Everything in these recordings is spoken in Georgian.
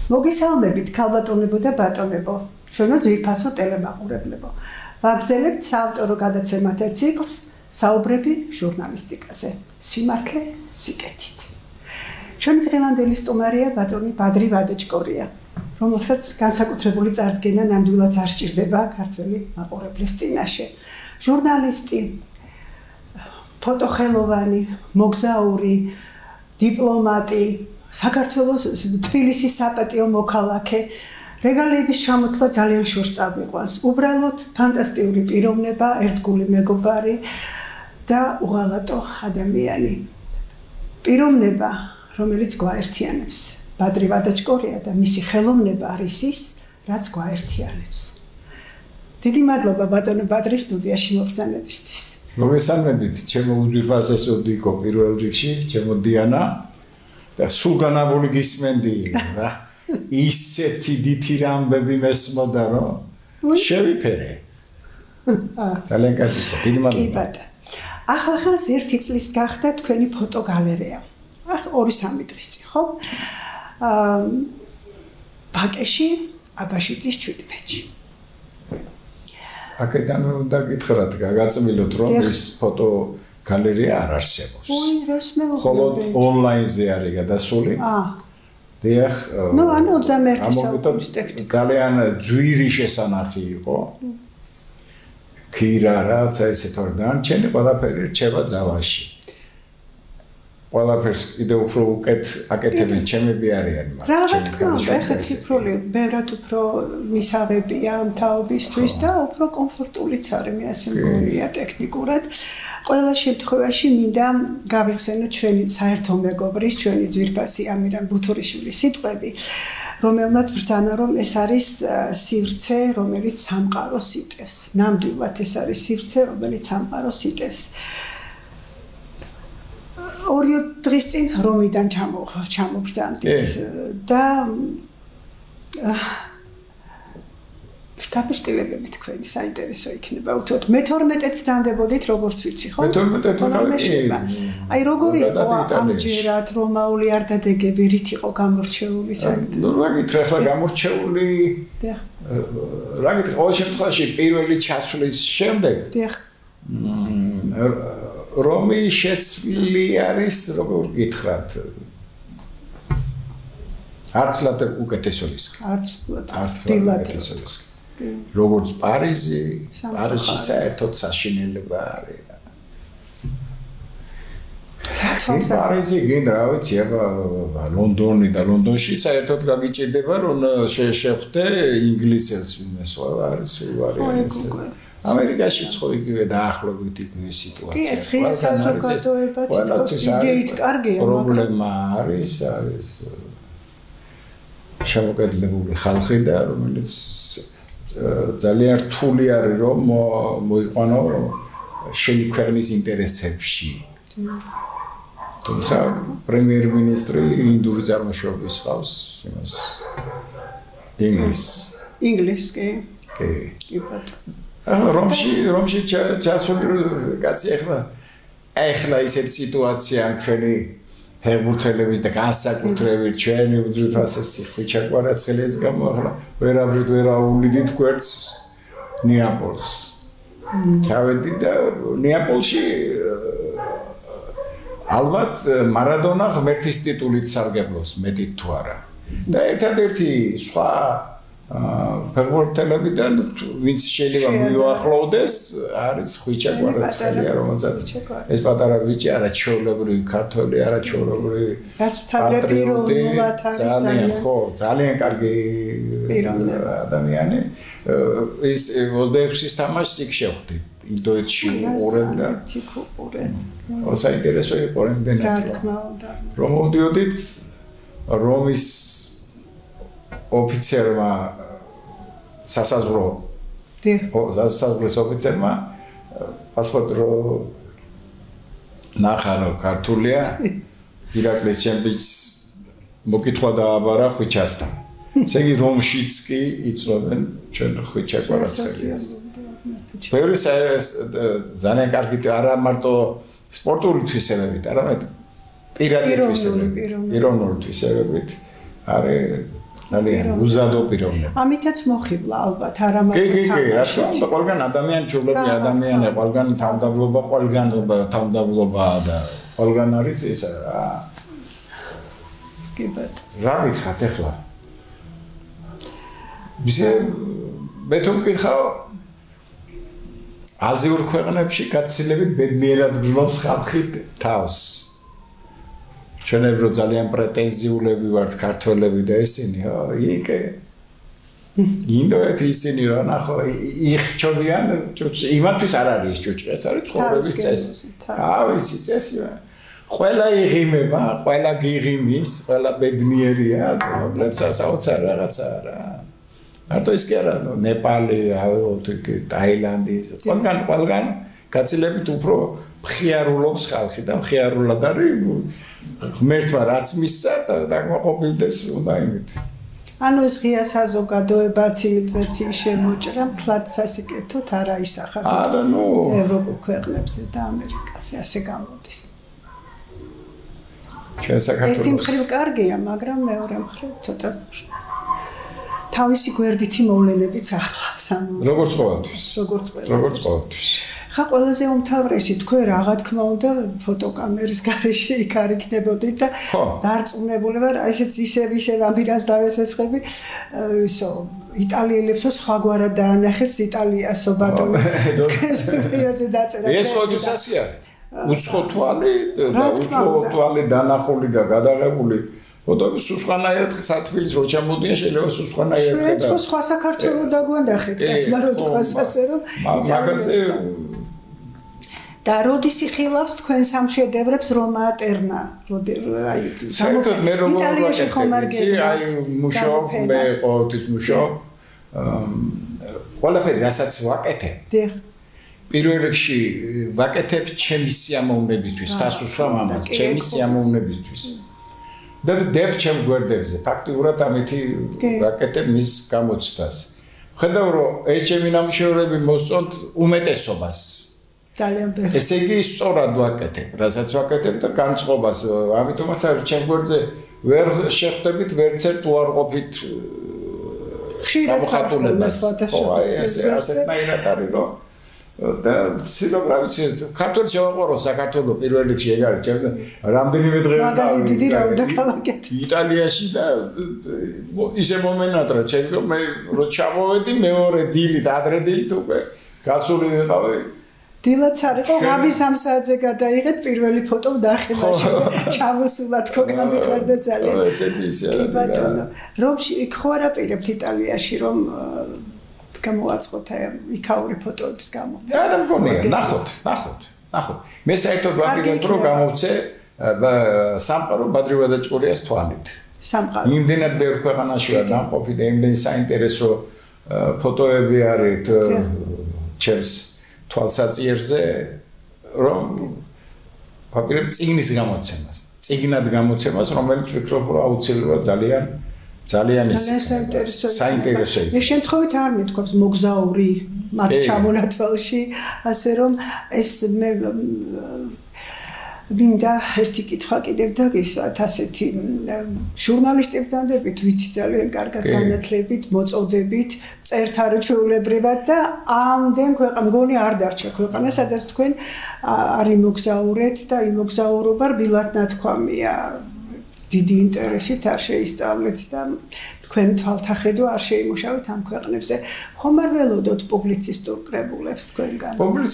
მოგესალმებით ქალბატონებო და ბატონებო, ჩვენო ძვირფასო ტელემაყურებლებო. ვაგრძელებთ საავტორო გადაცემათა ციკლს საუბრები ჟურნალისტიკაზე. სიმართლე სიკეთით. ჩვენი დღევანდელი სტუმარია ბატონი ბადრი ვადაჭკორია, რომელსაც განსაკუთრებული წარდგენა ნამდვილად არ სჭირდება ქართველი მაყურებლის წინაშე. ჟურნალისტი, ფოტოხელოვანი, მოგზაური, დიპლომატი, საქართველოს თბილისის საპატიო მოქალაქე, რეგალიების ჩამოთვლა ძალიან შორს წამიყვანს. უბრალოდ ფანტასტიკური პიროვნება, ერთგული მეგობარი და უღალატო ადამიანი. პიროვნება, რომელიც გვაერთიანებს. ბადრი ვადაჭკორია და მისი ხელოვნება არის ის, რაც გვაერთიანებს. დიდი მადლობა ბატონო ბადრი სტუდიაში მობრძანებისთვის. მოგესალმებით, ჩემო უძვირფასესო დიკო პირველ რიგში, ჩემო დიანა და სულ განაბული გისმენდი რა. ისეთი დითი რამბები მესმოდა რომ შევიფერე. ძალიან კარგი, დიდი მადლობა. კი ბატონო. ახლა ხანს 1 წლის გახდა თქვენი ფოტოგალერეა. 2-3 დღის წინ, ხო? ბაკეში, აბაშიძის 17-ში. აქედან უნდა გითხრათ, გაგაწმილოთ, რომ ეს ფოტოგალერეა არ არსებობს. ой, რას მეგობრებო. მხოლოდ ონლაინზე არის გადასული. დიახ. ნუ ანუ 21 საუკუნის ტექნიკა. ძალიან ძვირი შესანახი იყო. ქირა რაც ესე თორდან, ჩემი ყველაფერი რჩება ძალაში. ყველაფერს კიდე უფრო უკეთ აკეთებენ ჩემები არიან, მაგრამ რა თქმა უნდა, ეხლა ციფრული ბევრად უფრო მისაღებია თაობისთვის და უფრო კომფორტულიც არის, მე ასე მგონია ტექნიკურად. ყველა შემთხვევაში მინდა გავიხსენოთ ჩვენი საერთო მეგობრის, ჩვენი ძვირფასი ამირან ბუთურიშვილის სიტყვები, რომელმაც ბრძანა რომ ეს არის სივრცე, რომელიც სამყაროს იტევს. ნამდვილად ეს არის სივრცე, რომელიც სამყაროს იტევს. 2 დღის წინ რომიდან ჩამობრძანდით და დაბეჭდილებები თქვენი საინტერესო იქნება. უთოთ მე-12-ით ბრძანდებოდით, როგორც ვიცი, ხო? მე-12-ით აი როგორი იყო ამჯერად რომაული არდადეგები, რით იყო გამორჩეული საინტერესო? ნუ რა გითხრა, ახლა გამორჩეული. დიახ. რა გითხრა, ყოველ შემთხვევაში პირველი ჩასვლის შემდეგ. დიახ. რომი შეცვლილი არის, როგორ გითხრათ, არცლად უკეთესობისკენ. არცლად უკეთესობისკენ. როგორც პარიზი, პარიზში საერთოდ საშინელება არის. პარიზი გინ რა ვიცი, ლონდონი და ლონდონში საერთოდ გაგიჭირდება, რომ შეხვდე ინგლისელს ვინმეს, ყველა არის ვარიანტი. ამერიკაში ხო იგივე დაახლოებით იგივე სიტუაცია. კი, ეს ღია საზოგადოება თითქოს იდეით კარგია, მაგრამ პრობლემა არის შემოკედლებული ხალხი და რომელიც ძალიან რთული არის რომ მოიყვანო შენი ქვეყნის ინტერესებში. თუმცა პრემიერ-მინისტრი ინდური წარმოშობის ყავს იმას ინგლისს კი ბატონო. რომში ჩასული კაცი ახლა ისეთ სიტუაცია ჩვენი ფეხბურთელების და განსაკუთრებით ჩვენი უძვირფასესი ხვიჩა კვარაცხელიას გამო ახლა ვერაფრით ვერ აუვლიდით გვერდს ნეაპოლს. ჩავედი და ნეაპოლში ალბათ მარადონა ღმერთის ტიტულით სარგებლობს მეტით თუ არა. და ერთადერთი სხვა ფეხბურთელებიდან ვინც შეიძლება მიუახლოვდეს არის ხვიჩა კვარაცხელია, რომელსაც ეს პატარა ბიჭი არაჩვეულებრივი ქართველი, არაჩვეულებრივი პატრიოტულად არის ძალიან კარგი ადამიანი. ის 26-ის თამაშს იქ შევხვდით ინდოეთში უყურეთ და საინტერესო იყო რამდენად რომ მოვდიოდით რომის ოფიცერმა სასაზღვრის ოფიცერმა პასპორტი ნახარო ქართულია ირაკლის ჩემპის მოკითხვა დააბარა ხვიჩასთან. ესე იგი რომშიც კი იწვევენ ჩვენ ხვიჩა კვარაცხელიას. ბევრი ძალიან კარგი არა მარტო სპორტული თვისებებით, არამედ პიროვნული თვისებებით არის ძალიან უზადო პიროვნება. ამითაც მოხიბლა ალბათ არა კი, მარტო რა თქმა უნდა, ყველგან ადამიანი ჩვეულებრივი ადამიანია, ყველგან თავმდაბლობა, ყველგან თავმდაბლობაა და ყველგან არის ესა რა. კი ბატონო. რა გითხათ ახლა? მე თუ მკითხავ აზიურ ქვეყნებში გაცილებით ბედნიერად გრძნობს ხალხი თავს. ჩვენებრო ძალიან პრეტენზიულები ვართ ქართველები და ესენი, იქე ინდოეთი ისინი რა ნახო, იხჩობიან იმათთვის არ არის ეს ჭუჭი, ეს არის ცხოვრების წესი. თავისი წესი. ყველა იღიმება, ყველა გიღიმის, ყველა ბედნიერია, მოკლედ საოცარ რაღაცა რა. მარტო ის კი არა, ნეპალი, ტაილანდი, ყველგან გაცილებით უფრო მხიარულობს ხალხი და მხიარულად არის ღმერთმა რაც მისცა და დაკმაყოფილდეს უნდა იმით. ანუ ეს ღია საზოგადოება ცივილიზაციის შემოჭრა მთლად სასიკეთოდ არ აისახა ევროპულ ქვეყნებზე და ამერიკაზე ასე გამოდის. ჩვენ საქართველოს ერთი მხრივ კარგია, მაგრამ მეორე მხრივ ცოტა თავისი გვერდითი მოვლენებიც ახლავს. როგორც ყოველთვის. როგორც ყოველთვის. ხა ყველაზე უმთავრესი თქვენ რა თქმა უნდა ფოტოკამერის გარეშე იქ არ იქნებოდით და დარწმუნებული ვარ ესეც ისევ ამბირას დავესესხები ისო იტალიელებსო სხვაგვარად დაანახებს იტალიასო ბატონო თქვენს ვიდეოზე დაწერა ეს ყოველთვის ასე არის უცხო თვალი და უცხო თვალი დანახული და გადაღებული ფოტოები სუსხანაერად სათბილის რო ჩამოდიან შეიძლება სუსხანაერად ჩვენ სხვა საქართველოს დაგვანდახეთ კაცმა რო თქვას ასე რომ მაგაზე და როდის იხილავს თქვენს ამ შედევრებს რომა ტერნა აი საერთოდ მე რომ იტალიაში ხომ არ გეკითხეთ აი მუშაობ მე ყოველთვის მუშაობ ყველაფერი რასაც ვაკეთებ პირველ რიგში ვაკეთებ ჩემი სიამოვნებისთვის ხას უსვამ ამას ჩემი სიამოვნებისთვის და დებ ჩემ გვერდებზე ფაქტიურად ამითი ვაკეთებ მის გამოცდას ხედავ რომ ეს ჩემი ნამუშევრები მოსწონთ უმეტესობას ძალიან ბევრი. ესე იგი სწორად ვაკეთებ, რასაც ვაკეთებ და განწყობას, ამიტომაც არის ჩემ გვერდზე ვერ შეხვდებით, ვერც ერთ უარყოფით გამოხატულებას. ასეთნაირად არის რომ და სილოგრამიც ქართული შევაყარო საქართველოს პირველ რიგში ეგ არის ჩემ რამდენიმე დღე მაგაზი დიდი რა უნდა გავაკეთე იტალიაში და ისე მომენატრა ჩემ რომ მე რო ჩამოვედი მეორე დილით ადრე დილით უკვე გასული ვიყავი დილაც არ იყო ღამის 3 საათზე გადაიღეთ პირველი ფოტო დახილაში ჩამოსულა თქო გამიყვარდა ძალიან ესეთი ისე კი ბატონო რომში იქ ხო არაპირებთ იტალიაში რომ გამოაწყოთ იქაური ფოტოების გამო არა მგონია ნახოთ მე საერთოდ ვაპირებ რომ გამოვცე სამყარო ბადრივადაჭყურიას თვალით სამყარო იმდენად ბევრ ქვეყანაშია დამყოფი და იმდენი საინტერესო ფოტოები არის ჩემს თვალსაწიერზე რომ ვაპირებ წიგნის გამოცემას წიგნად გამოცემას რომელიც ვფიქრობ რომ აუცილებლად ძალიან საინტერესო მე შემთხვევით არ მეთქვავს მოგზაური მათ ჩამონათვალში ასე რომ ეს მე მინდა ერთი კითხვა კიდევ დაგისვათ ასეთი ჟურნალისტებს დანდებით ვიცი ძალიან კარგად განათლებით მოწოდებით წერთ არაჩვეულებრივად და ამდენ ქვეყანა მგონი არ დარჩა ქვეყანა სადაც თქვენ არ იმოგზაურეთ და იმოგზაურობა რბილად ნათქვამია დიდი ინტერესით არ შეისწავლეთ და თქვენ თვალთახედო არ შეიმუშავეთ ამ ქვეყნებზე ხომ არ ველოდოთ პუბლიცისტურ კრებულებს თქვენგან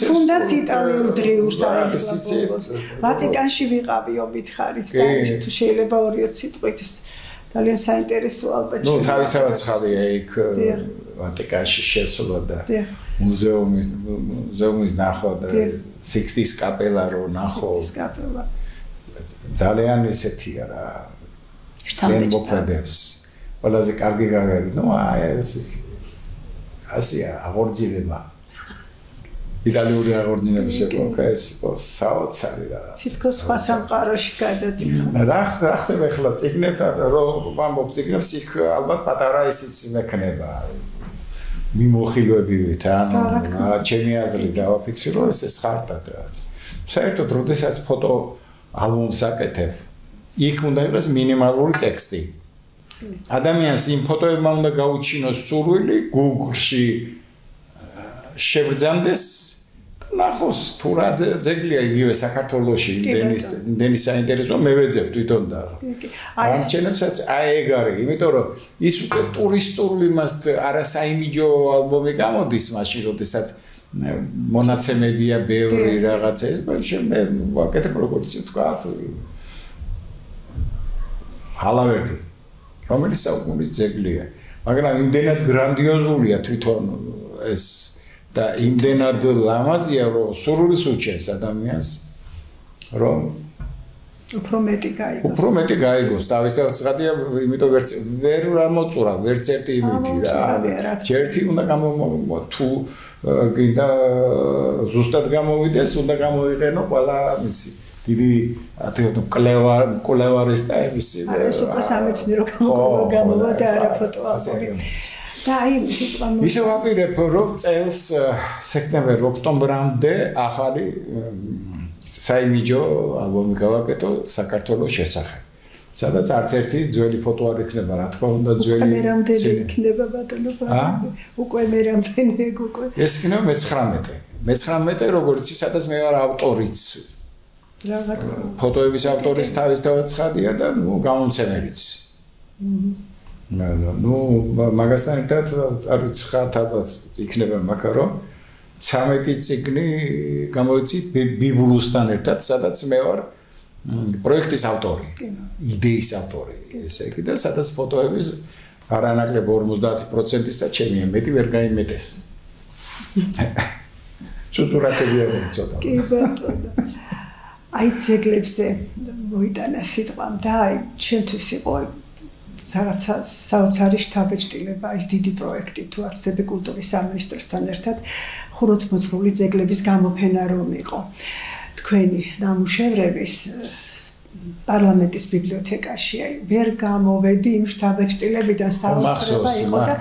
თუნდაც იტალიურ დღიურს აეხლა ვატიკანში ვიყავიო მითხარით და თუ შეიძლება 2-3 სიტყვით ძალიან საინტერესო ალბათ ნუ თავისთავად ხალია იქ ვატიკანში შესვლა და მუზეუმის ნახვა და 60-ის კაპელა რო ნახო ძალიან ესეთია რა შტამბეჭდა მოპედებს ყველაზე კარგი გაგები ნუ აი ასია აღორძინება იტალიური აღორძინების შეკვეთა ეს საოცარი რა თითქოს სხვა სამყაროში გადადიხარ რა ხდება ახლა წიგნებთან რომ ვამბობ წიგნებს იქ ალბათ პატარა ისიც მექნება მიმოხილვებივით ანუ ჩემი აზრით დავაფიქსირო ეს ხარტად რაც საერთოდ როდესაც ფოტო ალბომს აკეთებ იქ უნდა იყოს მინიმალური ტექსტი ადამიანს იმ ფოტოებმა უნდა გაუჩინოს სურვილი Google-ში შევძანდეს ნახოს თუ რა ძეგლია იგივე საქართველოში იმდენი საინტერესო მე ვეძებ თვითონ და ამ ჩემებსაც აი ეგ არის იმიტომ რომ ის უკვე ტურისტული მას არასაიმიჯო ალბომი გამოდის მაშინ როდესაც მონაცემებია ბევრი რაღაცა ეს მე ვაკეთებ როგორც თქვა ჰალავერდი რომელიც საუკუნის ძეგლია მაგრამ იმდენად გრანდიოზულია თვითონ ეს და იმდენად ლამაზია რომ სურვილს უჩენს ადამიანს რომ უფრო მეტი გაიგოს თავისთავად ცხადია იმიტომ ვერ მოწურა ვერც ერთი იმითი რა ერთი უნდა თუ გინდა ზუსტად გამოვიდეს უნდა გამოვიყენო ყველა მისი დიდი კოლევარის და ისი ეს უკვე სამეცნიერო გამოვა და არა ფოტოალბომი და აი ისე ვაპირებ რომ წელს სექტემბერ-ოქტომბრამდე ახალი საიმიჯო ალბომი გავაკეთო საქართველოს შესახებ. სადაც არც ერთი ძველი ფოტო არ იქნება, რა თქმა უნდა ძველი. მე რამდენი იქნება ბატონო? უკვე მე რამდენი უკვე. ეს იქნება მე-19. მე-19 როგორც ის, სადაც მე ვარ ავტორიც. რა თქმა უნდა. ფოტოების ავტორიც თავისთავად ცხადია და გამომცემელიც. ну მაგასთან ერთად არ ვიცი ხათაბად იქნება მაკარო 13 წიგნი გამოიწი ბიბლუსთან ერთად სადაც მე ვარ პროექტის ავტორი იდეის ავტორი ესე იგი და სადაც ფოტოების არანაკლებ 50%-ისა ჩემი მეტი ვერ გაიმეტეს ცუდურაკებია ცოტა კი ბატონო აი ძეგლებზე მოიტანა სიტყვა და აი ჩემთვის იყო რაღაცა საოცარი შთაბეჭდილება ის დიდი პროექტი თუ არ ვცდები კულტურის სამინისტროსთან ერთად ხუროთმოძღვრული ძეგლების გამოფენა რომ იყო თქვენი ნამუშევრების პარლამენტის ბიბლიოთეკაში აი ვერ გამოვედი იმ შთაბეჭდილებიდან საოცრება იყო და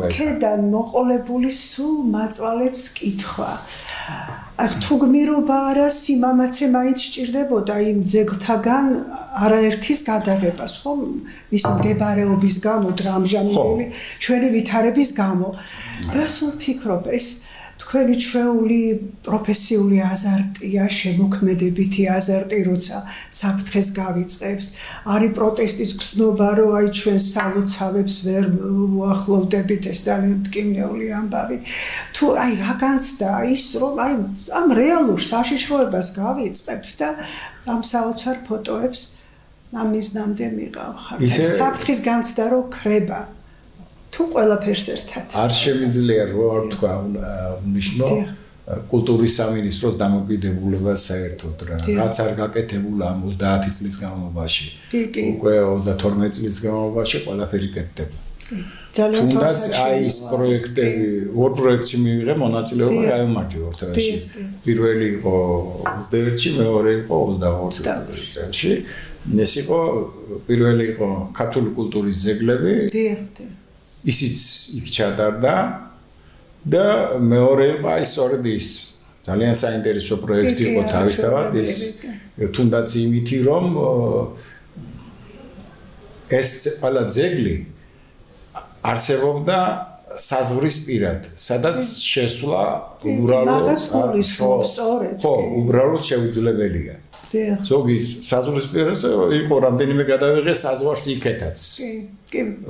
იქედან მოყოლებული სულ მაწვალებს კითხვა თუ გმირობა არა სიმამაცე მაინც სჭირდებოდა იმ ძეგლთაგან არაერთის გადაღებას ხო მის მდებარეობის გამო დრამჟამებელი ჩვენი ვითარების გამო და სულ ფიქრობ ეს თქვენი ჩვეული პროფესიული აზარტია შემოქმედებითი აზარტი როცა საფრთხეს გავიწყებს არის პროტესტის გზნობა რომ აი ჩვენ სალოცავებს ვერ უახლოვდებით ეს ძალიან მტკივნეული ამბავი თუ აი რა განცდა ის რომ აი ამ რეალურ საშიშროებას გავიწყებთ და ამ საოცარ ფოტოებს ამ მიზნამდე მიყავ საფრთხის განცდა რომ ქრება თუ ყველაფერს ერთად არ შემიძლია რომ არ თქვა ნიშნო კულტურის სამინისტროს დამოკიდებულება საერთოდ რა რაც არ გაკეთებულა 30 წლის განმავლობაში უკვე 32 წლის განმავლობაში ყველაფერი კეთდება ძალიან თუნდაც აი ეს პროექტები ორ პროექტში მივიღე მონაწილეობა გაიმარჯვე ორთავაში პირველი იყო 21-ში მეორე იყო 22 წელში ეს იყო პირველი იყო ქართული კულტურის ძეგლები ისიც იქ ჩატარდა და მეორე იყო აი სწორედ ის ძალიან საინტერესო პროექტი იყო თავისთავად ის თუნდაც იმითი რომ ეს ყველა ძეგლი არსებობდა საზღვრის პირად სადაც შესვლა უბრალოდ ხო უბრალოდ შეუძლებელია ზოგი საზღვრის პირას იყო რამდენიმე გადავიღე საზღვარს იქეთაც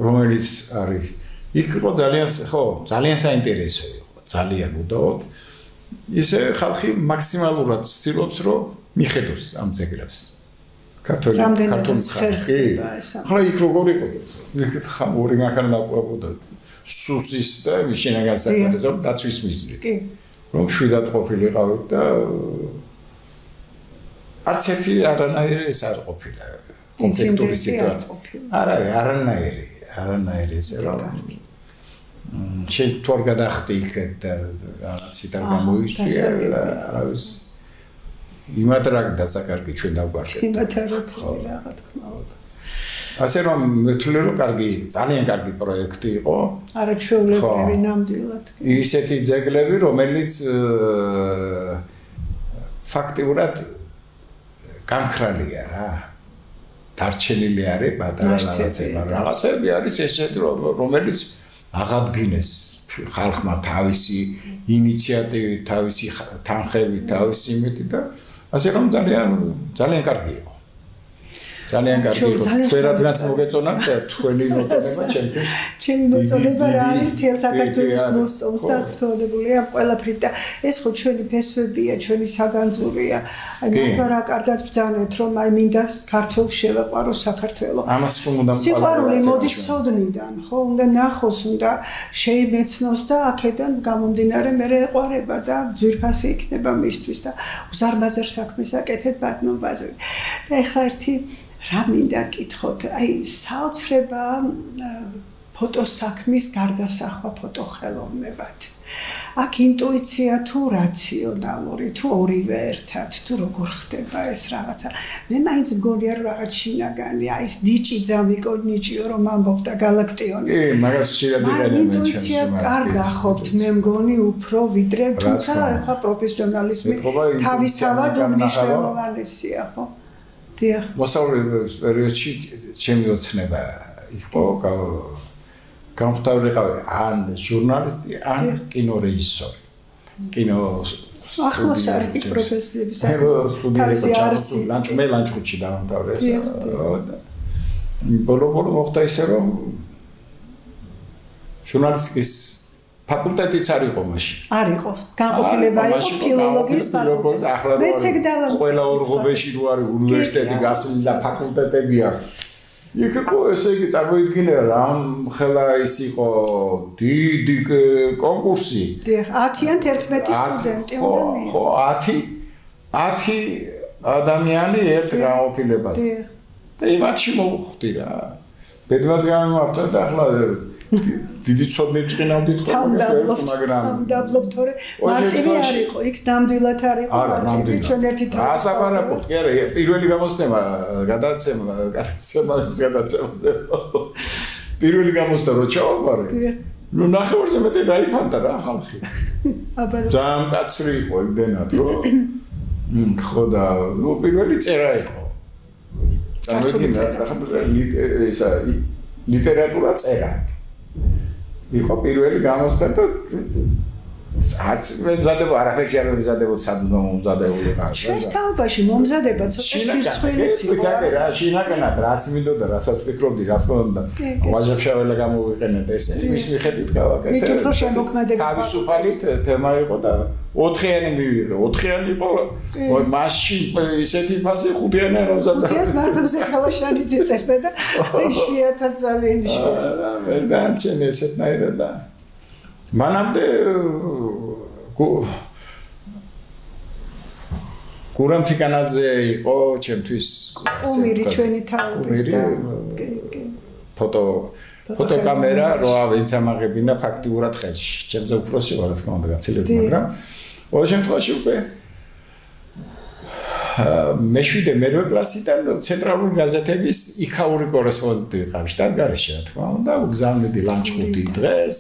რომელიც არის იქ იყო ძალიან საინტერესო იყო ძალიან უდაოდ ისე ხალხი მაქსიმალურად ცდილობს რომ მიხედოს ამ ძეგლებს რამდენადაც ხერხდება ეს ახლა იქ როგორ იყო იქ ორი მანქანა დაყვებოდა სუსის და შინაგან საქმეზე დაცვის მიზნით რომ შვიდად ყოფილიყავით და არც ერთი არანაირი ეს არ ყოფილა კონფლიქტური სიტუაცია არანაირი ესე რომ შენ თუ არ გადახდი იქეთ და რაღაცით არ გამოიწვია არავის იმატრაკ დასაკარგი ჩვენ დავგვარდეთ რა თქმა უნდა ასე რომ მეთვლე რომ ძალიან კარგი პროექტი იყო არაჩვეულებრივი ნამდვილად ისეთი ძეგლები რომელიც ფაქტიურად გამქრალია რა დარჩენილი არის პატარა რაღაცები არის ესეთი რომელიც აღადგინეს ხალხმა თავისი ინიციატივით, თავისი თანხებით, თავისი იმით და ასე რომ ძალიან კარგი იყო. ძალიან კარგი იყო. თქვენადაც მოგეწონათ და თქვენი მოწონება ჩემთვის. ჩემი მოწონება რა არის მთელ საქართველოს მოსწონს და გრძელებულია ყველაფრით და ეს ხო ჩვენი ფესვებია, ჩვენი საგანძურია. აი მართლა რა კარგად ბრძანეთ რომ აი მინდა ქართულს შევაყვარო საქართველო. ამას უნდა სიყვარული მოდის ცოდნიდან, ხო? უნდა ნახოს, უნდა შეიმეცნოს და აქედან გამომდინარე მე ეყვარება და ძვირფასი იქნება მისთვის და უზარმაზარ საქმეს აკეთეთ ბატონობაზე. და ეხლა ერთი რა მინდა გკითხოთ, აი საოცრება ფოტოსაქმის გარდასახვა ფოტოხელოვნებად. აქ ინტუიცია თუ რაციონალური, თუ ორივე ერთად, თუ როგორ ხდება ეს რაღაცა. მე მაინც მგონია რომ რაღაც შინაგანი, აი ეს ნიჭი ძამიკონიჭიო რომ ამბობ და galaktioni. მაგას ხშირად იყენებენ ჩემს ინტუიცია კარგა ხობთ, მე მგონი უფრო ვიდრე, თუმცა ახლა პროფესიონალიზმი თავისთავად უმნიშვნელოვანესია, ხო? მოსწავლეობის პერიოდში ჩემი ოცნება იყო გამხდარიყავი ან ჟურნალისტი, ან კინორეჟისორი. კინო ახლოს არის პროფესიები საქმე. მე ლანჩხუთში დავამთავრე ეს. ბოლო მოხდა ისე რომ ჟურნალისტიკის ფაკულტეტიც არ იყო მაშინ. არ იყო. განყოფილება იყო ფილოლოგიის ფაკულტეტი. მეც ეგ დავამთავრე. ყველა ორღობეში რო არის უნივერსიტეტი გასული და ფაკულტეტები აქვს. იქ იყო ესე იგი წარმოიდგინე რამ ხელა ის იყო დიდი კონკურსი. 10-ან 11 სტუდენტი უნდა მიიღო. ხო, 10 ადამიანი ერთ განყოფილებაზე. და იმათში მოვხვდი რა. ბედმას გამიმართა და ახლა დიდი ცოდნით წინავდით მაგრამ დაბლობ თორე მარტივი არ იყო იქ ნამდვილად არ იყო მარტივი ჩვენ ერთი თავი ასაბარაკობთ კი არა პირველი გამოცემა გადაცემა პირველი გამოცემა რო ჩავაბარე ნუ ნახევარზე მეტი დაიფანტა რა ხალხი ძალიან მკაცრი იყო იმდენად რომ ხო და ნუ პირველი წერა იყო წარმოიდგინე ისა ლიტერატურა წერა იყო პირველი გამოცდა და არც მემზადება არაფერში არ მემზადებოდ სადუნო მომზადებული ყავს. ჩვენს თაობაში მომზადება ცოტა სირცხვენიც იყო. რა შინაგანად რაც მინდოდა რასაც ფიქრობდი რა თქმა უნდა ვაჟებშაველა გამოვიყენეთ ეს ის მიხედვით გავაკეთე. მით უფრო შემოქმედებით თავისუფალი თემა იყო და 4-იანი მივიღე 4-იანი იყო მასში ისეთი ფასი 5-იანი არ მომზადდა. 5-იანს მარტოზე ხალაშანი ძეწერდა და იშვიათად ძალიან იშვიათად. მე დამჩენ ესეთნაირად და მანამდე გურამ თიკანაძე იყო ჩემთვის კუმირი ჩვენი თაობის და ფოტოკამერა რა ვინც ამაღებინა ფაქტიურად ხელში ჩემზე უფროსი ვარ რა თქმა უნდა გაცილებით მაგრამ ყოველ შემთხვევაში უკვე მეშვიდე მერვე კლასიდან ცენტრალური გაზეთების იქაური კორესპონდენტი ვიყავი შტატგარეშე რა თქმა უნდა ვგზავნიდი ლანჩხუთი დღეს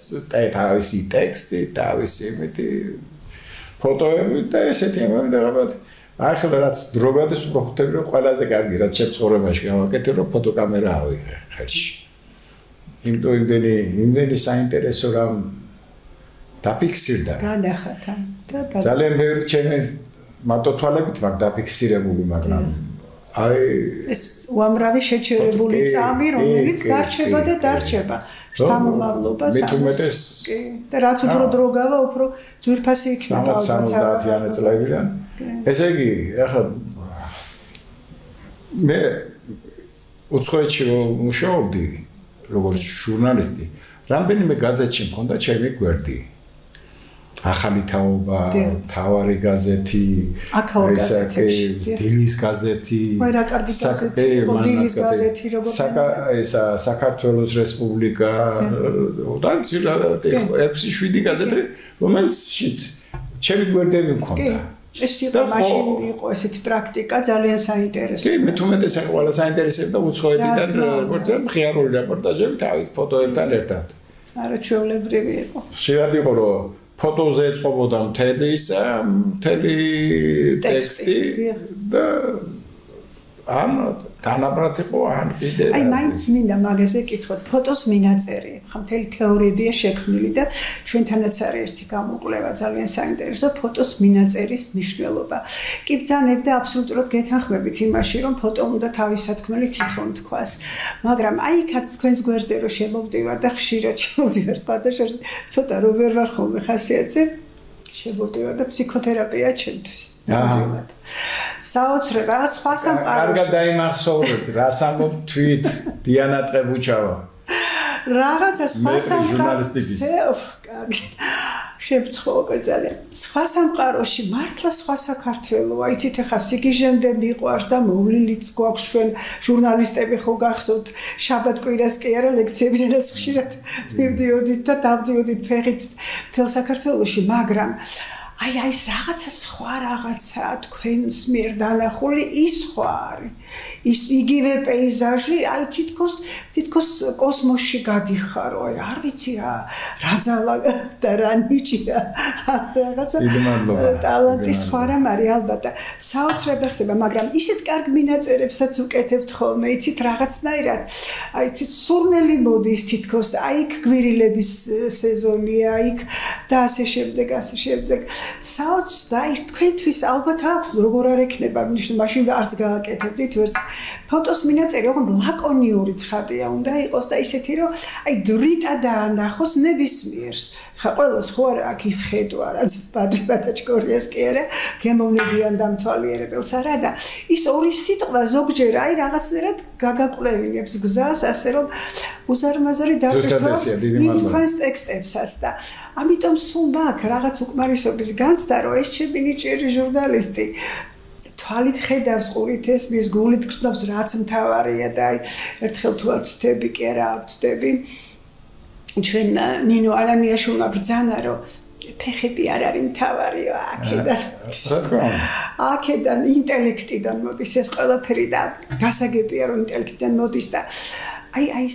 თავისი ტექსტი თავისი იმითი ფოტოები და ესეთი ამბავი და რაღაც აი ხლა რაც დროგადეს უფრო ხვდები რომ ყველაზე კარგი რაც ჩემ ცხოვრებაში გავაკეთე რომ ფოტოკამერა ავიღე ხელში იმდენი საინტერესო რამ დაფიქსირდა გადახათა და ძალიან ბევრი ჩემი მარტო თვალებით მაგ დაფიქსირებული მაგრამ აი ეს უამრავი შეჩერებული წამი რომელიც დარჩება და დარჩება შთამომავლობას ამას კი და რაც უფრო დრო გავა უფრო ძვირფასი იქნება ალბათ 70-იანი წლებიდან ესე იგი ახლა მე უცხოეთში მუშაობდი როგორც ჟურნალისტი რამდენიმე გაზეთში მქონდა ჩემი გვერდი ახალი თაობა, თავარი გაზეთი, აქაურ გაზეთებში, დილის გაზეთი, რა კარგი გაზეთი, დილის გაზეთი როგორც საქართველოს რესპუბლიკა, და 6-7 გაზეთი, რომელშიც ჩემი გვერდები მქონდა. ეს იყო მაშინ იყო ესეთი პრაქტიკა ძალიან საინტერესო. კი, მე თუმცა ეს ყველა საინტერესებდა უცხოეთიდან როგორც მხიარული რეპორტაჟები თავის ფოტოებთან ერთად. არა ჩვეულებრივი იყო. შეიძლება იყო რომ ფოტოზე ეწყობოდა მთელი ტექსტი და ან თანაბრად იყო ან კიდე აი მაინც მინდა მაგაზე კითხოთ ფოტოს მინაწერი ხა მთელი თეორიებია შექმნილი და ჩვენთანაც არის ერთი გამოკვლევა ძალიან საინტერესო ფოტოს მინაწერის მნიშვნელობა კი ბრძანეთ და აბსოლუტურად გეთანხმებით იმაში რომ ფოტო უნდა თავისათქმელი თვითონ თქვას მაგრამ აი იქაც თქვენს გვერდზე რომ შემოვდივარ და ხშირად შემოვდივარ სხვადასხვა ცოტა რო ვერ ვარ ხოლმე ხასიათზე შემოვდივარ და ფსიქოთერაპია ჩემთვის ნამდვილად საოცრება რა სხვა სამყარო კარგად დაიმახსოვრეთ რას ამბობ თვით დიანა ტყებუჩავა რაღაცა სხვა სამყარო კარგი შემწყობა ძალიან სხვა სამყაროში მართლა სხვა საქართველოა იცით ახლა სიგიჟემდე მიყვარს და მოვლილიც გვაქვს ჩვენ ჟურნალისტები ხო გახსოვთ შაბათ-კვირას კი არა ლექციებიდანაც ხშირად მივდიოდით და დავდიოდით ფეხით თელ საქართველოში მაგრამ აი ეს რაღაცა სხვა რაღაცა თქვენს მიერ დანახული ის სხვა არის ის იგივე პეიზაჟი აი თითქოს კოსმოსში გადიხარო აი არ ვიცი რა ძალა და რა ნიჭია რაღაცა ტალანტი სხვა რამ არის ალბათ საოცრება ხდება მაგრამ ისეთ კარგ მინაწერებსაც უკეთებთ ხოლმე იცით რაღაცნაირად აი თვით სურნელი მოდის თითქოს აი იქ გვირილების სეზონია იქ და ასე შემდეგ საოცრდა ის თქვენთვის ალბათ აქვს როგორ არ ექნება მაშინ არც გააკეთებდით ვერც ფოტოს მინაწერი ოღონდ ლაკონიური ცხადია უნდა იყოს და ისეთი რომ აი დრიტა დაანახოს ნებისმიერს ხა ყველას ხო არა აქ ის ხედვა რაც ბადრიბატაჭკორიას კი არა გემოვნებიან დამთვალიერებელს არა და ის ორი სიტყვა ზოგჯერ აი რაღაცნაირად გაგაკვლევინებს გზას ასე რომ უზარმაზარი დატვირთვას იმ თქვენს ტექსტებსაც და ამიტომ სულ მაქვს რაღაც უკმარისობის განცდა რომ ეს ჩემი ნიჭიერი ჟურნალისტი თვალით ხედავს ყურით ესმის გულით გრძნობს რაც მთავარია და აი ერთხელ თუ არ ვწდები კი არა ვწდები ჩვენ ნინო არანიაშვილმა ბრძანა რომ ფეხები არ არის მთავარიო აქედან ინტელექტიდან მოდის ეს ყველაფერი და გასაგებია რომ ინტელექტიდან მოდის და აი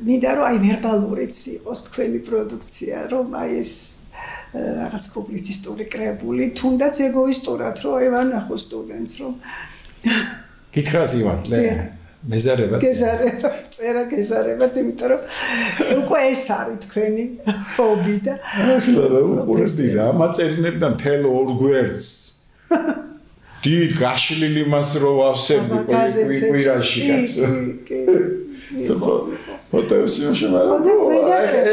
მინდა რომ აი ვერბალურიც იყოს თქვენი პროდუქცია რომ აი ეს რაღაც პუბლიცისტური კრებული თუნდაც ეგოისტურად რომ აი ვანახო სტუდენტს რომ გითხრას იმართლე მეზარებად წერა გეზარებად იმიტომ რომ უკვე ეს არის თქვენი ჰობი და უყურებდი რა მაწერინებდა მთელ ორ გვერდს დიდ გაშლილი მას რო ავსებდი კვირაში კაცო ფოტოებს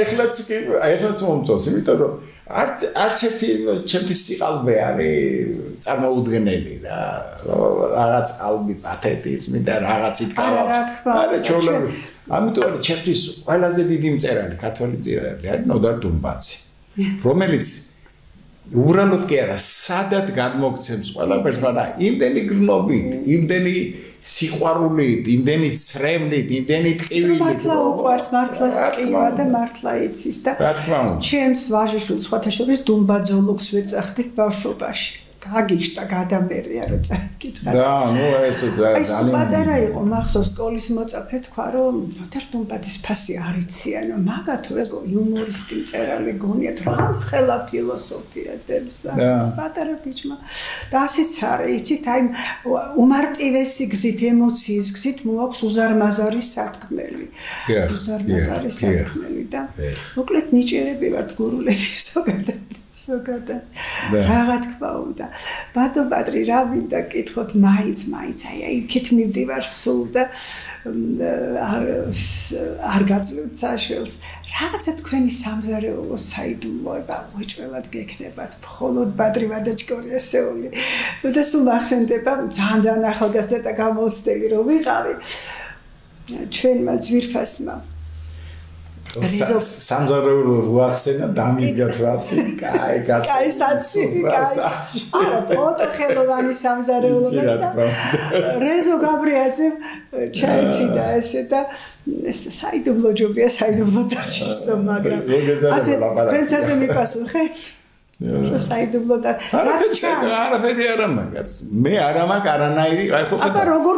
ეხლაც მომწონს იმიტომ რომ არც ერთი ჩემთვის სიყალბე არის წარმოუდგენელი რა რაღაც ყალბი პათეტიზმი და რაღაც ითქავა არა ჩოლები ამიტომ არის ჩემთვის ყველაზე დიდი მწერალი ქართველი მწერალი არის ნოდარ დუმბაცი რომელიც უბრალოდ კი არა სადად გადმოგცემს ყველაფერს მაგრამ იმდენი გრძნობით იმდენი სიყვარულით, იმდენი ცრემლით, იმდენი ტყივით. მართლა უყვარს, მართლა ტყივა და მართლა იცის და ჩემს ვაჟიშვილს სხვათა შორის დუმბაძოლოგს ვეძახდით ბავშვობაში. გაგიშტა გადამერია რომ წაკითხა. და ნუ ესე ძალიან პატარა იყო მახსოვს სკოლის მოწაფე თქვა რომ ნოდარ დუმბაძის ფასი არ იციანო მაგათო ეგო იუმორისტი მწერალი გონიათ რა ხელა ფილოსოფია დებსა პატარა ბიჭმა და ასეც არის იცით აი უმარტივესი გზით ემოციის გზით მოაქვს უზარმაზარი სათქმელი უზარმაზარი სათქმელი და მოკლედ ნიჭიერები ვართ გურულები ზოგადად რა თქმა უნდა ბატონ პატრი რა მინდა კითხოთ მაინც აი იქით მივდივარ სულ და არ გაძლევთ საშველს რაღაცა თქვენი სამზარეულო საიდუმლოება უეჭველად გექნებათ მხოლოდ ბადრი ვადაჭკორიასეული და სულ მახსენდება ძალიან ახალგაზრდა და გამოცდელი რომ ვიყავი ჩვენმა ძვირფასმა სამზარეულო ვახსენა დამიგათ რაცი კაი კაი საცი არა ფოტო ხელოვანი სამზარეულო რეზო გაბრიაძე ჩაეციდა ესე და საიდუმლო ჯობია საიდუმლო დარჩისო მაგრამ ასე თქვენს ასე მიპასუხებთ საიდუმლო და რაც ჩანს არაფერი არ მაგაც მე არ მაქვს არანაირი აი ხო აბა როგორ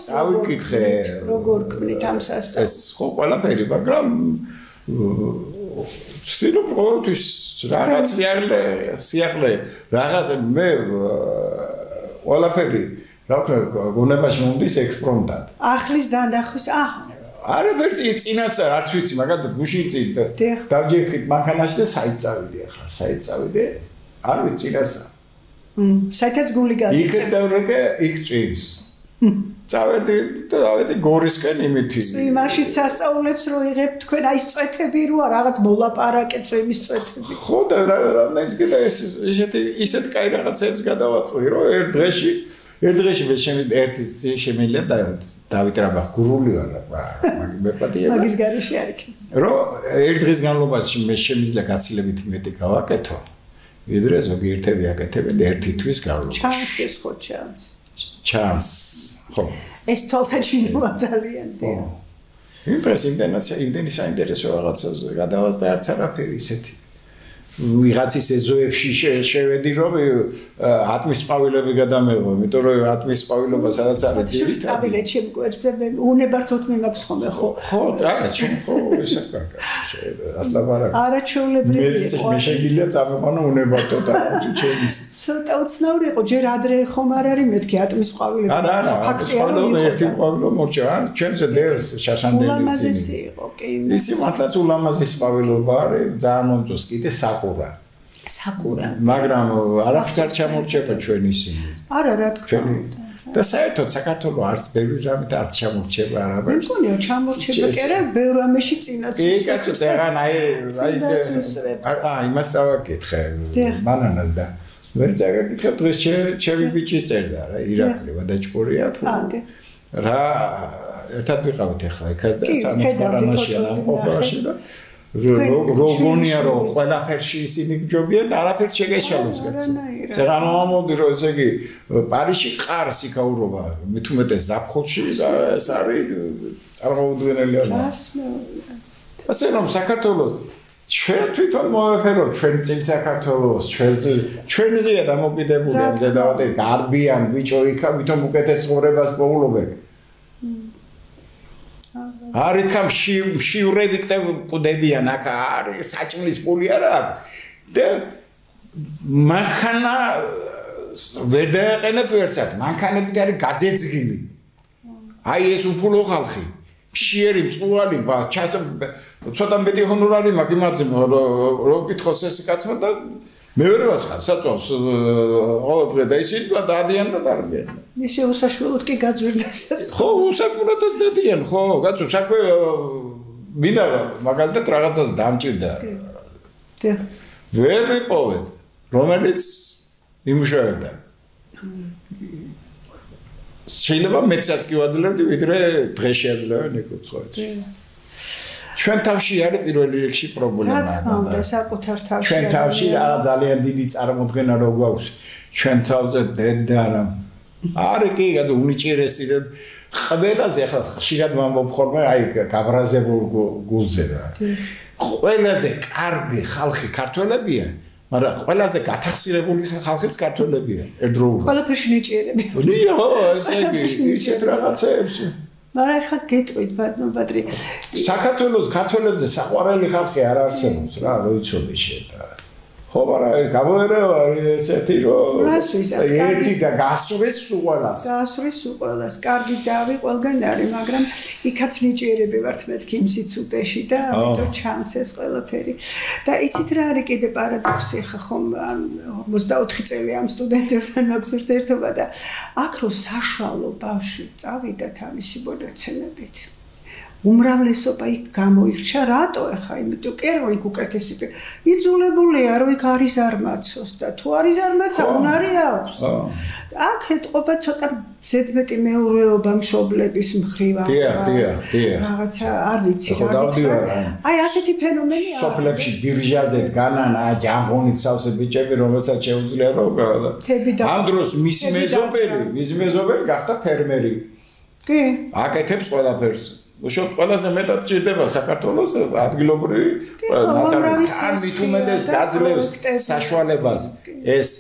წავიკითხე როგორ ქმნით ამ სასწაულს ეს ხო ყველაფერი მაგრამ ვცდილობ ყოველთვის რაღაც სიახლე რაღაც მე ყველაფერი რა თქმა უნდა, გონებაში მომდის ექსპრომტად. ახლის დანახვის, არა ვერცი წინასწარ არც ვიცი, მაგალითად გუშინ წინ დავჯერხით მანქანაში და საით წავიდე ახლა, საით წავიდე, არ ვიცი წინასწარ. საითაც გული გაიწევს. იქ დავრეკე, იქ წვიმს. წავედი და დავედი გორისკენ იმითი. იმაშიც სასწაულებს რო იღებ თქვენ აი წვეთები როა რაღაც მოლაპარაკეთ წვიმის წვეთები. ხო და რამდენიც კიდე ისეთ კაი რაღაცებს გადავაწყვი რომ ერთ დღეში მე შემიძლია დავით რაბახ გურული ვარ მეპატიება. მაგის გარეშე არ იქნება. რომ ერთ დღის განმავლობაში მე შემიძლია გაცილებით მეტი გავაკეთო. ვიდრე ზოგიერთები აკეთებენ ერთი თვის განმავლობაში. ჩანს ეს ხო ჩანს. ჩანს. ხო. ეს თვალსაჩინოა ძალიან დიახ. იმდენი საინტერესო რაღაცაზე გადავას და არც არაფერი ისეთი. ვიღაცის ეზოებში შევედი რომ ატმის ყვავილები გადამეღო, იმიტომ რომ ატმის ყვავილობა სადაც არის ძირითადად. წაბილეთ შემგვერდზე უნებართოდ მე მაქვს ხოლმე ხო. ხო, არა, ხო, ესე კაცი. ასლაბარაკ. არაჩვეულებრივია. მე შეგიძლია წამოყანო უნებართოდ ჩემის. ცოტა უცნაური იყო, ჯერ ადრე ხომ არ არის მეთქი ატმის ყვავილები. არა, ფაქტია რომ ერთი ყვავილო მორჩა, ჩემზე დევს შაშანდელი. ულამაზესი იყო, კი. ისი მართლაც ულამაზესი ყვავილობა არის, ძალიან მომწონს კიდე საკურა. მაგრამ არაფერს არ ჩამორჩება ჩვენ ისინი. არა, რა თქმა უნდა. და საერთოდ საქართველოს არც ბევრი რამით არ ჩამორჩება არაფერს. მგონია ჩამორჩება კი არა, ბევრ ამაში წინაც. კი, კაცო, ზეგან აი იმას წავაკითხე ბანანას და ვერ წავაკითხე დღეს ჩემი ბიჭი წერდა რა, ირაკლი ვადაჭკურია თუ რა ერთად ვიყავით ახლა იქაც და სამწუხაროში ამ ყოფაში და როგორია რომ ყველაფერში ისინი გჯობიან და არაფერს შეგეშალოს კაცო. ზეგან მომდი რომ ესე იგი პარიზში ყარს იქაურობა მით უმეტეს ზაფხულში და ეს არის წარმოუდგენელი არის. ასე რომ საქართველოს ჩვენ თვითონ მოვეფერო ჩვენ წინ საქართველოს ჩვენზეა დამოკიდებული ამ ზედავადი გარბიან ბიჭო იქა ვითომ უკეთეს ცხოვრებას პოულობენ. არიქამ შივრები ყდებიან აქ არის საჭმლის პული არა და მანქანა ვერ დაეყენებ ვერცად მანქანები არის გაძეძგილი აი ეს უფულო ხალხი მშიერი მწუალი ცოტა მეტი ჰონორარი მაქვს იმაზე რომ გითხოს ეს კაცმა და მე ვერ ვასხარ საწვავს ყოველ დღე და ისინი დადიან და დარბიან. ისე უსაშველოდ კი გაძვირდასაც. ხო, უსაკურადაც დადიან, ხო, კაცო, საქმე მინდა მაგალითად რაღაცას დამჭირდა. დიახ. ვერ ვიპოვეთ, რომელიც იმუშავებდა. შეიძლება მეცაც კი ვაძლევდი, ვიდრე დღეში აძლევენ ეკუთხოვეთ. ჩვენ თავში არის პირველ რიგში პრობლემა. რა თქმა უნდა, საკუთარ თავში. ჩვენ თავში ძალიან დიდი წარმოდგენა რო გვაქვს. ჩვენ თავზე დედა რა. არის კი, გაწო უნიჭერესი და ყველაზე ახლა ხშირად ვამბობ ხოლმე აი გაბრაზებულ გულზე რა. ყველაზე კარგი ხალხი ქართველებია, მაგრამ ყველაზე გათახსირებული ხალხიც ქართველებია ერთდროულად. ყველაფერში ნიჭიერები. ხო, ესე იგი, ისეთ რაღაცებს. მაგრამ ახლა გეტყვით ბატონბატრი საქართველოს ქართველებზე საყვარელი ხალხი არ არსებობს რა რო იცოდე შენ ხო მაგრამ გამოერევა ესეთი რომ ერთი და გასვრის უყოლას კარგი დავი ყველგან არის მაგრამ იქაც ნიჭიერები ვართ მეთქი იმ სიცუქეში და ამიტომ ჩანს ეს ყველაფერი და იცით რა არის კიდე პარადოქსი ხა ხომ 24 წელი ამ სტუდენტებთან მაქვს ურთიერთობა და აქ რო საშუალო ბავშვი წავიდა თავისი მონაცემებით უმრავლესობა იქ გამოირჩა რატო ახლა იმიტომ კი არა იქ უკეთესი იძულებულია რომ იქ არის არმაცოს და თუ არის არმაცა უნარი აქვს აქ ეთყობა ცოტა ზედმეტი მეურვეობა მშობლების მხრივ რაღაცა არ ვიცი რა გითხრა აი ასეთი ფენომენი არის სოფლებში ბირჟაზე დგანან ჯამღონით სავსე ბიჭები რომელსაც შეუძლია რომ ამ დროს მისი მეზობელი გახდა ფერმერი კი აკეთებს ყველაფერს უშობს ყველაზე მეტად ჭირდება საქართველოს ადგილობრივი ნაწარმოები. ან მით უმეტეს გაძლევს საშუალებას ეს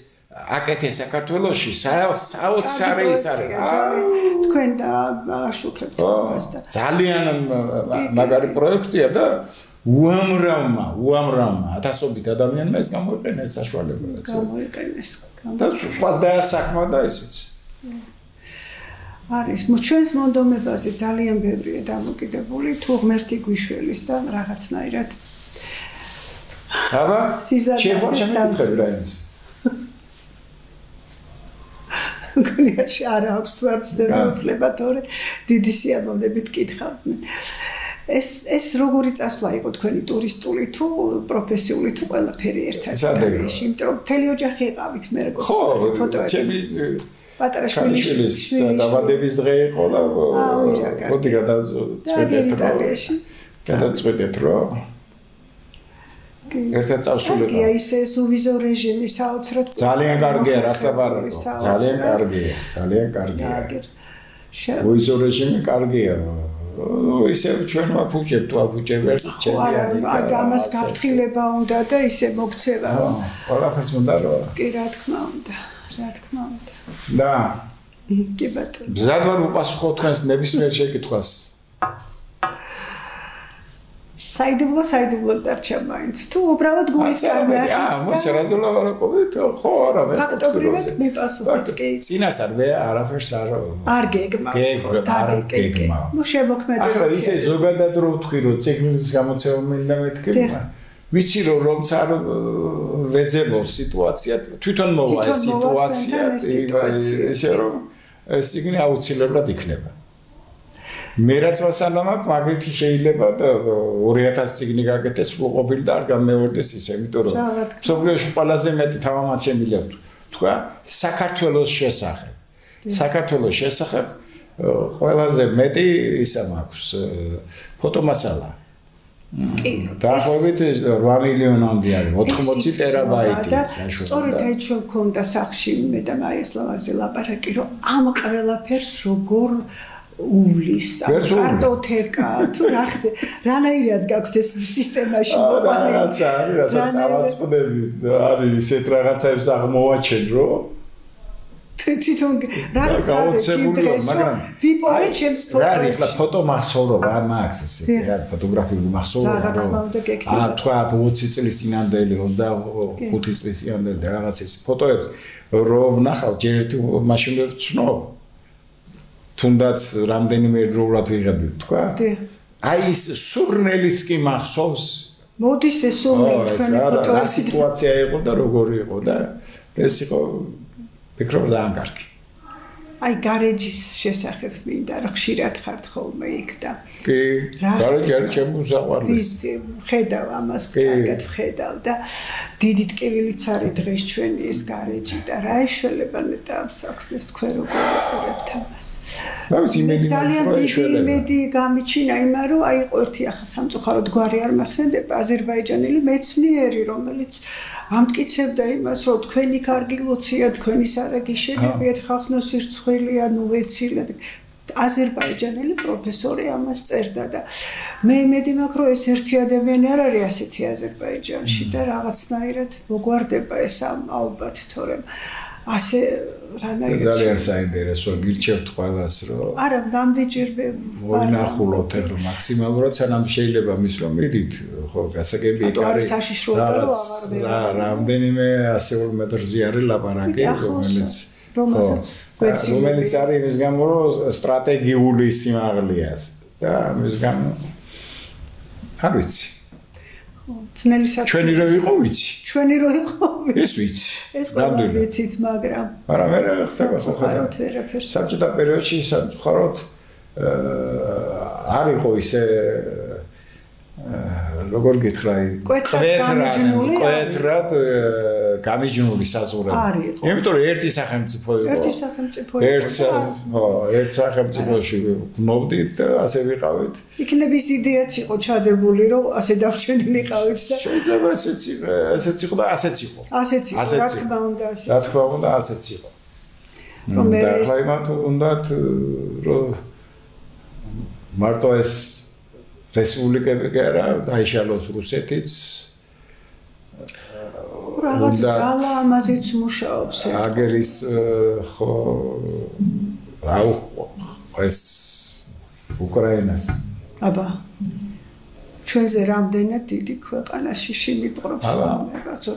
აკეთეს საქართველოში საოცარი ის არის. თქვენ აშუქებთ მას და ძალიან მაგარი პროექტია და უამრავმა ათასობით ადამიანმა ეს გამოიყენეს საშუალება. გამოიყენეს. და სხვა საქმე და ისიც. არის ჩვენს მონდომებაზე ძალიან ბევრია დამოკიდებული თუ ღმერთი გვიშველის და რაღაცნაირად აბა სიზარდეზე შეგვაჩემს გონიაში არ აქვს თვარცდება უფლება თორე დიდი სიამოვნებით კითხავდნენ ეს როგორი წასვლა იყო თქვენი ტურისტული თუ პროფესიული თუ ყველაფერი ერთად არის იმიტომ რომ მთელი ოჯახი იყავით მე როგორ ჩემი პატარა შვილის დაბადების დღე იყო და მოდი გადაწყვეტეთ რომ ერთად წავსულიყო. კი, ისე სუვიზო რეჟიმი საოცრად ძალიან კარგია, რას ლაპარაკობ. ძალიან კარგია. სუვიზო რეჟიმი კარგია. ისე ჩვენმა ფუჭებთ, აფუჭებთ, ჩემი ამას გაფრთხილება უნდა და ისე მოქცევა. ყველაფერს უნდა რა. კი, რა თქმა უნდა. და კი ბატონო. მზად ვარ უპასუხო თქვენს ნებისმიერ შეკითხვას. საიდუმლო დარჩა მაინც. თუ უბრალოდ გულის კარმე ახით. მოიცა რაზე ლაპარაკობთ? ხო, არა მე. ფაქტობრივად მიპასუხეთ კი. წინასწარ მე არაფერს არ გეგმა. ნუ შემოქმედებით. ახლა ისე ზოგადად რო ვთქვი რომ ციგნის გამოცემა მინდა მეთქი. ვიცი რომ არ ვეძებო სიტუაცია, თვითონ მოვა ეს სიტუაცია, ისე რომ ციგნი აუცილებლად იქნება. მე რაც ვასალამებ, მაგით შეიძლება 2000 ციგნი გაკეთდეს, სრულყოფილი და არ გამეორდეს ისე, იმიტომ რომ მსოფლიოში ყველაზე მეტი თამამად შემიძლია თქვა საქართველოს შესახებ. საქართველოს შესახებ ყველაზე მეტი ისა მაქვს ფოტომასალა. დაახლოებით 8 მილიონამდე არის 80 ტერაბაიტი საშუალო. სწორედ აი ჩვენ გვქონდა სახში მე და მაესლავაზე ლაპარაკი რომ ამ ყველაფერს როგორ უვლის კარტოთეკა თუ რანაირად გაქვთ ეს სისტემაში მოყვანილი რაცა წავაწყდები არის ესეთ რაღაცებს აღმოვაჩენ რომ თვითონ რაღაც გავაცემულია მაგრამ ვიპოვე ჩემს ფოტოებში რა არის ფოტო მასოვრობა არ მაქვს ესე რა ფოტოგრაფიული მასოვრობა თქვა 20 წლის წინანდელი 25 წლის წინანდელი რაღაც ეს ფოტოებს რო ვნახავ ჯერ ერთი მაშინ ვცნობ თუნდაც რამდენიმე ერთდროულად ვიღებდით თქვა აი ეს სურნელიც კი მახსოვს მოდის ეს სურნელი თქვენი ფოტოები რა სიტუაცია იყო და როგორი იყო და ეს იყო ფიქრობ ძალიან კარგი. აი გარეჯის შესახებ მინდა რომ ხშირად ხართ ხოლმე იქ და კი, გარეჯი არის ჩემი უსაყვარლესი. ხედავ ამას, კარგად ვხედავ და დიდი ტკივილიც არის დღეს ჩვენი ეს გარეჯი და რა ეშველება ნეტა ამ საქმეს თქვენ როგორ უყურებთ ამას. ძალიან დიდი იმედი გამიჩინა იმან რომ აი ერთი ახლა სამწუხაროდ გვარი არ მახსენდება აზერბაიჯანელი მეცნიერი რომელიც ამტკიცებდა იმას რომ თქვენი კარგი ლოცია თქვენი სარაგი შეგებიათ ხახნოს სირცხვილია ნუ ვეცილებით აზერბაიჯანელი პროფესორი ამას წერდა და მე იმედი მაქვს რომ ეს ერთი ადამიანი არ არის ასეთი აზერბაიჯანში და რაღაცნაირად მოგვარდება ეს ალბათ თორემ ასე რანაირად ძალიან საინტერესოა გირჩევთ ყველას რომ არა ნამდვილად ვინახულოთ ახლა მაქსიმალურად სანამ შეიძლება მის რომ მიდით ხო გასაგებია არის საშიშროება რომ აღარ ვერა რამდენიმე 100 მეტრზე არის ლაპარაკი რომელსაც გვეცილები რომელიც არის იმის გამო რომ სტრატეგიული სიმაღლეა და იმის გამო არ ვიცი ძნელი საქმე ჩვენი რო იყო ვიცი ეს ვიცი ეს ყველა ვიცით მაგრამ არა მე ხაროთ ვერაფერს საბჭოთა პერიოდში სამწუხაროდ არ იყო ისე როგორ გითხრა კვეტრად გამიჯნული საზღურები იმიტომ რომ ერთი სახელმწიფო იყო ერთ სახელმწიფოში გნობდით და ასე ვიყავით იქნებ ის იდეაც იყო ჩადებული რომ ასე დავრჩენილიყავით და შეიძლება ესეც იყო და ასეც იყო რა თქმა უნდა ასეც იყო რომ მე ხაიმათ უნდათ რომ მარტო ეს რესპუბლიკები კი არა დაიშალოს რუსეთიც რაღაც ძალა ამაზეც მუშაობს აგერის ხო რაუ ეს უკრაინას აბა ჩვენზე რამდენად დიდი ქვეყანაში შემიპყრობს რაღაცა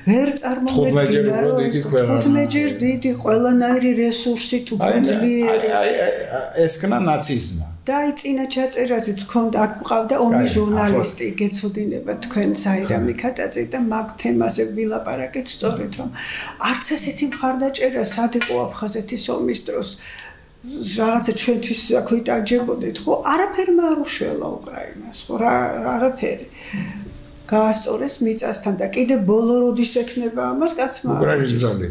ვერ წარმოვედგინა რომ 15-ჯერ დიდი ყველანაირი რესურსით უძლიერე ეს ქნა ნაციზმა და აი წინა ჩაწერაზეც ქონდა აქ მყავდა ომი ჟურნალისტი გეცოდინება თქვენ საირა მიქატაძე და მაგ თემაზე ვილაპარაკეთ სწორედ რომ არც ესეთი მხარდაჭერა სად იყო აფხაზეთის ომის დროს რაღაცა ჩვენთვის აქ ვიტანჯებოდეთ ხო არაფერმა არ უშველა უკრაინას ხო არაფერი გაასწორეს მიწასთან და კიდე ბოლო როდის ექნება ამას კაცმა უკრაინის ძალი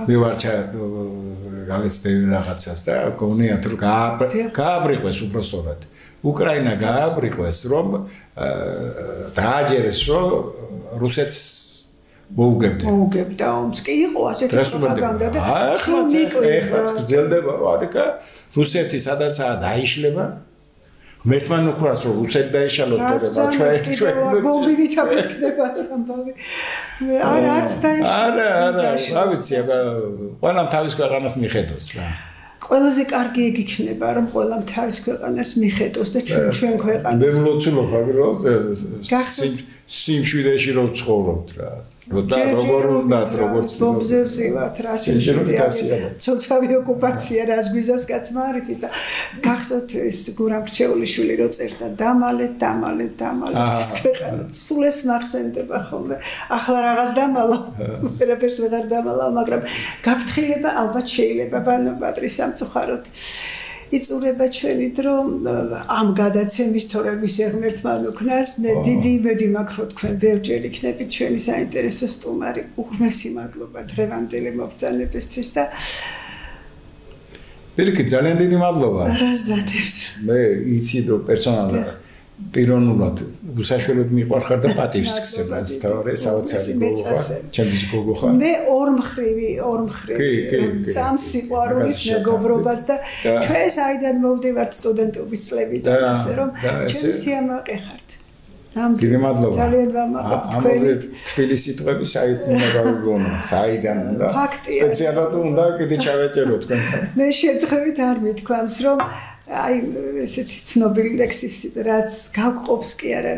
მივარჩა გავეს ბევრი რაღაცას და გონიათ რომ გააბრიყვეს უბრალოდ უკრაინა გააბრიყვეს რომ დააჯერეს რომ რუსეთს მოუგებდა ომს კი იყო ასეთი პროპაგანდა და ეხლა გრძელდება არიკა რუსეთი სადაცაა დაიშლება მერთმან უყურავს რომ რუსეთი დაიშალოს თორემ ჩვენ ბომბით აფეთქდება ამბავი არაც დაიშალა არა ვიცი აბა ყველამ თავის ქვეყანას მიხედოს რა ყველაზე კარგი ეგ იქნება რომ ყველამ თავის ქვეყანას მიხედოს და ჩვენ ქვეყანას მე მლოცულობ აგრო სიმშვიდეში რომ ცხოვრობთ რა და როგორ უნდა როგორც ბობზევსივათ რა სიმშვიდეა ცოცხალი ოკუპაცია რას გვიზავს კაცმა არ იცის და გახსოვთ ეს გურამ რჩეულიშვილი რო წერდა დამალე ეს ქვეყანა სულ ეს მახსენდება ხოლმე ახლა რაღაც დამალა ვერაფერს ვეღარ დამალა მაგრამ გაფრთხილება ალბათ შეიძლება ბანობატრი სამწუხაროდ იწურება ჩვენი დრო ამ გადაცემის თორემის ღმერთმა უკნას მე დიდი იმედი მაქვს რომ თქვენ ბევრჯერ იქნებით ჩვენი საინტერესო სტუმარი უღრმესი მადლობა დღევანდელი მობრძანებისთვის და პირიქით ძალიან დიდი მადლობა რა ზადებს მე იცი რომ პერსონალურად პიროვნულად უსაშველოდ მიყვარხარ და პატივს გსება თორე საოცარი გოგო ხარ ჩემს გოგო ხარ მე ორ მხრივი წამს სიყვარულის მეგობრობაც და ჩვენ საიდან მოვდივართ სტუდენტობის წლებიდან ასე რომ ჩემი სიამაყე ხართ დიდი მადლობა ძალიან ვამაყობ თქვენი თბილი სიტყვები საიდან უნდა გავიგონო საიდან უნდა ფაქტია სპეციალურად უნდა კიდე ჩავეწერო თქვენთან მე შემთხვევით არ მithქვამს რომ აი ესეთი ცნობილი ლექსისი რაც გაგყოფს კი არა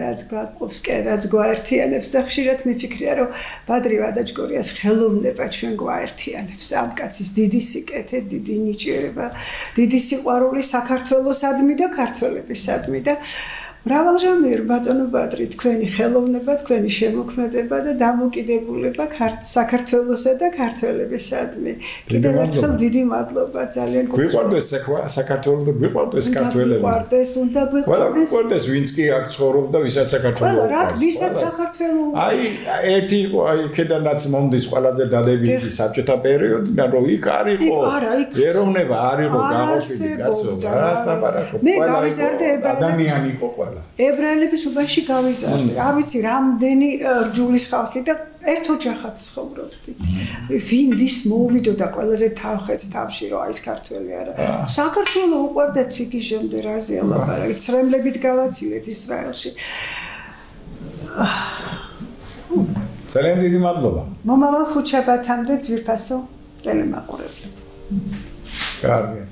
რაც გვაერთიანებს და ხშირად მიფიქრია რომ ბადრი ვადაჯგორიას ხელოვნება ჩვენ გვაერთიანებს ამ კაცის დიდი სიკეთე დიდი ნიჭიერება დიდი სიყვარული საქართველოსადმი და ქართველებისადმი და მრავალჟამიერ ბატონო ბადრი თქვენი ხელოვნება თქვენი შემოქმედება და დამოკიდებულება საქართველოსა და ქართველებისადმი კიდევ ერთხელ დიდი მადლობა ძალიან გვიყვარდეს საქართველოს და გვიყვარდეს ქართველები გვიყვარდეს უნდა გვიყვარდეს ვინც კი აქ ცხოვრობს და ვისაც საქართველოს რა ვისაც საქართველოს აი ერთი იყო აი ქედანაც მომდის ყველაზე დადებითი საბჭოთა პერიოდიდან რომ იქ არ იყო ეროვნება არ იყო გაყოფილი კაცო რასტაპარაკო მე გავიზარდე ადამიანი იყო ებრაელების უბანში გავიზარდე არ ვიცი რამდენი რჯულის ხალხი და ერთ ოჯახად ცხოვრობდით ვინ ვის მოვიდოდა ყველაზე თავხეთს თავში რომ აი ეს ქართველი არა საქართველოს უყვარდა ციგიჟემდე რაზე ალაპარაკი ცრემლებით გავაცილეთ ისრაელში ძალიან დიდი მადლობა მომავალ ხუთშაბათამდე ძვირფასო ტელემაყურებლები კარგი